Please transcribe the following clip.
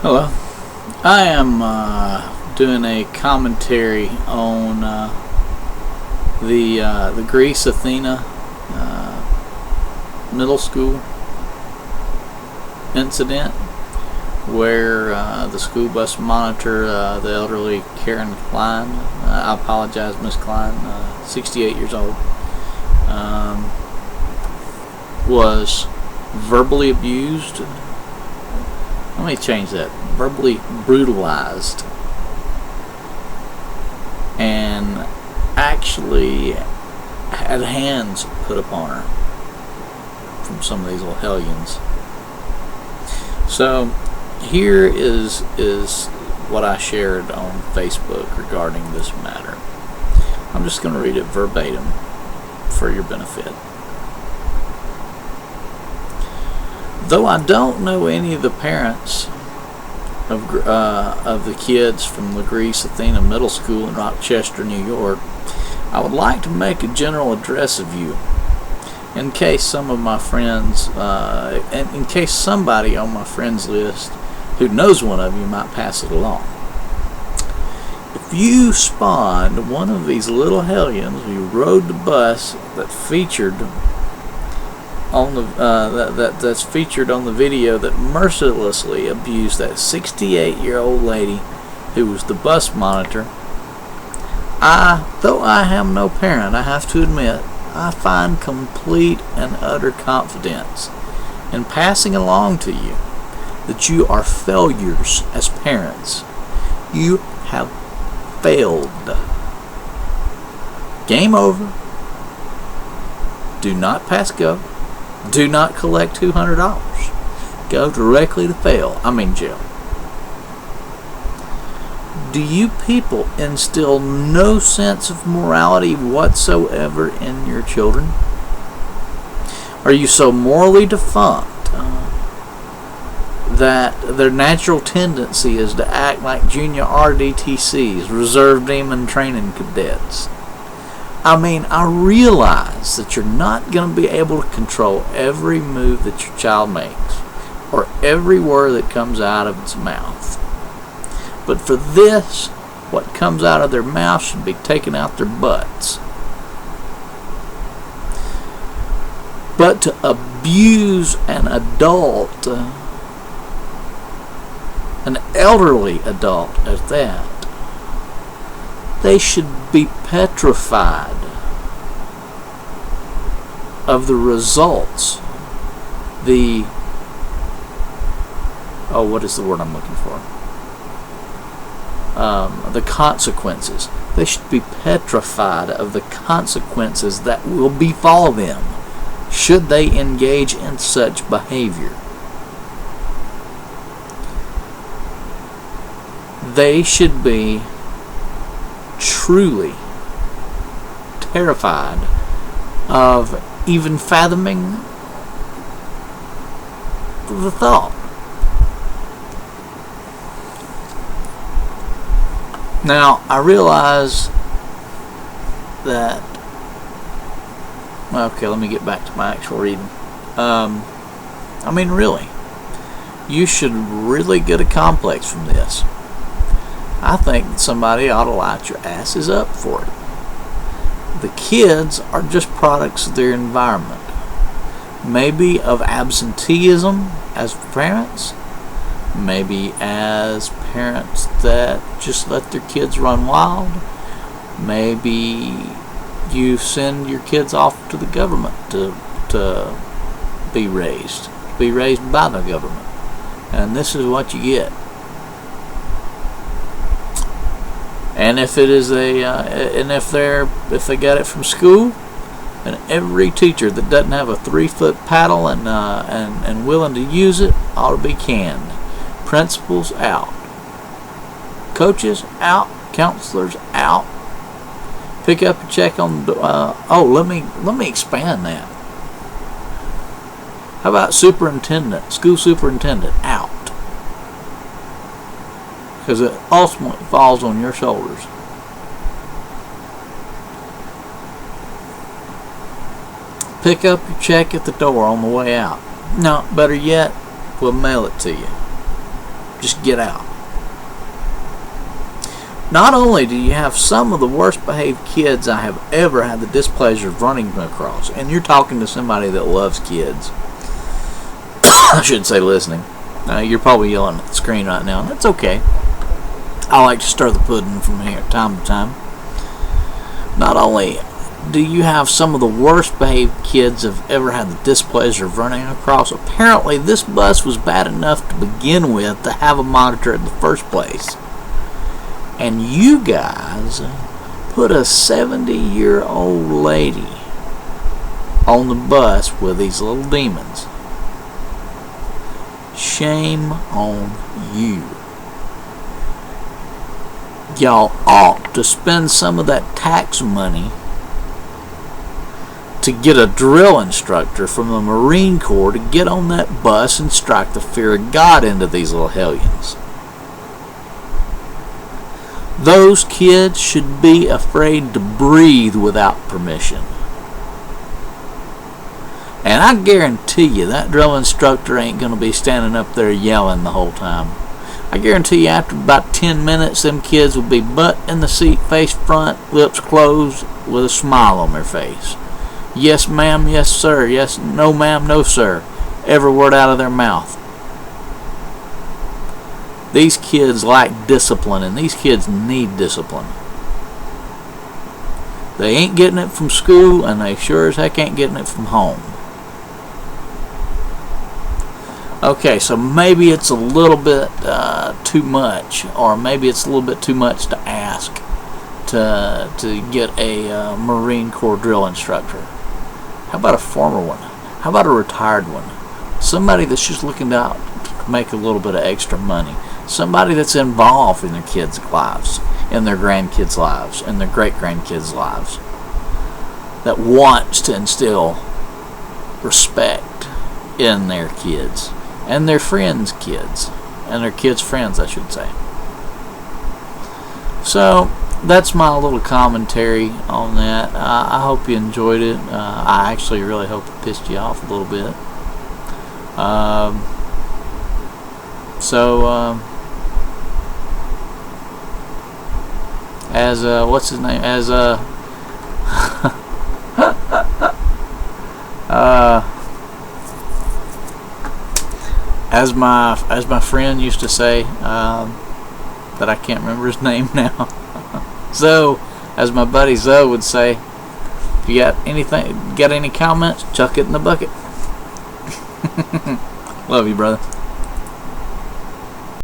Hello. I am doing a commentary on the Greece Athena Middle School incident, where the school bus monitor, the elderly Karen Klein, I apologize, Miss Klein, 68 years old, was verbally abused. Let me change that. Verbally brutalized, and actually had hands put upon her from some of these little hellions. So here is what I shared on Facebook regarding this matter. I'm just going to read it verbatim for your benefit. Though I don't know any of the parents of the kids from the Greece Athena Middle School in Rochester, New York, I would like to make a general address of you, in case some of my friends, and in case somebody on my friends list who knows one of you might pass it along. If you spawned one of these little hellions who rode the bus that featured on the that's featured on the video that mercilessly abused that 68-year-old lady who was the bus monitor, though I am no parent, I have to admit, I find complete and utter confidence in passing along to you that you are failures as parents. You have failed. Game over. Do not pass go. Do not collect $200. Go directly to jail. Do you people instill no sense of morality whatsoever in your children? Are you so morally defunct that their natural tendency is to act like junior RDTCs, reserve demon training cadets? I mean, I realize that you're not going to be able to control every move that your child makes or every word that comes out of its mouth. But for this, what comes out of their mouth should be taken out their butts. But to abuse an adult, an elderly adult at that, they should be petrified of the results. What is the word I'm looking for? The consequences. They should be petrified of the consequences that will befall them should they engage in such behavior. They should be truly terrified of even fathoming the thought. Now, I realize that... Okay, let me get back to my actual reading. Really, you should really get a complex from this. I think that somebody ought to light your asses up for it. The kids are just products of their environment. Maybe of absenteeism as parents. Maybe as parents that just let their kids run wild. Maybe you send your kids off to the government to be raised by the government. And this is what you get. And if it is if they got it from school, then every teacher that doesn't have a 3-foot paddle and willing to use it ought to be canned. Principals out. Coaches out. Counselors out. Pick up a check on. Let me expand that. How about superintendent? School superintendent out. Because it ultimately falls on your shoulders. Pick up your check at the door on the way out. No, better yet, we'll mail it to you. Just get out. Not only do you have some of the worst behaved kids I have ever had the displeasure of running across, and you're talking to somebody that loves kids. I shouldn't say listening. You're probably yelling at the screen right now, and that's okay. I like to stir the pudding from here time to time. Not only do you have some of the worst behaved kids I've ever had the displeasure of running across, apparently this bus was bad enough to begin with to have a monitor in the first place. And you guys put a 70-year-old lady on the bus with these little demons. Shame on you. Y'all ought to spend some of that tax money to get a drill instructor from the Marine Corps to get on that bus and strike the fear of God into these little hellions. Those kids should be afraid to breathe without permission. And I guarantee you that drill instructor ain't going to be standing up there yelling the whole time. I guarantee you after about 10 minutes, them kids will be butt in the seat, face front, lips closed, with a smile on their face. Yes, ma'am, yes, sir. Yes, no, ma'am, no, sir. Every word out of their mouth. These kids lack discipline, and these kids need discipline. They ain't getting it from school, and they sure as heck ain't getting it from home. Okay, so maybe it's a little bit too much, or maybe it's a little bit too much to ask to get a Marine Corps drill instructor. How about a former one? How about a retired one? Somebody that's just looking out to make a little bit of extra money. Somebody that's involved in their kids' lives, in their grandkids' lives, in their great-grandkids' lives, that wants to instill respect in their kids, and their friends' kids, and their kids' friends, I should say. So, that's my little commentary on that. I hope you enjoyed it. I actually really hope it pissed you off a little bit. As what's his name? As my friend used to say, that I can't remember his name now. So, as my buddy Zoe would say, if you got any comments, chuck it in the bucket. Love you, brother.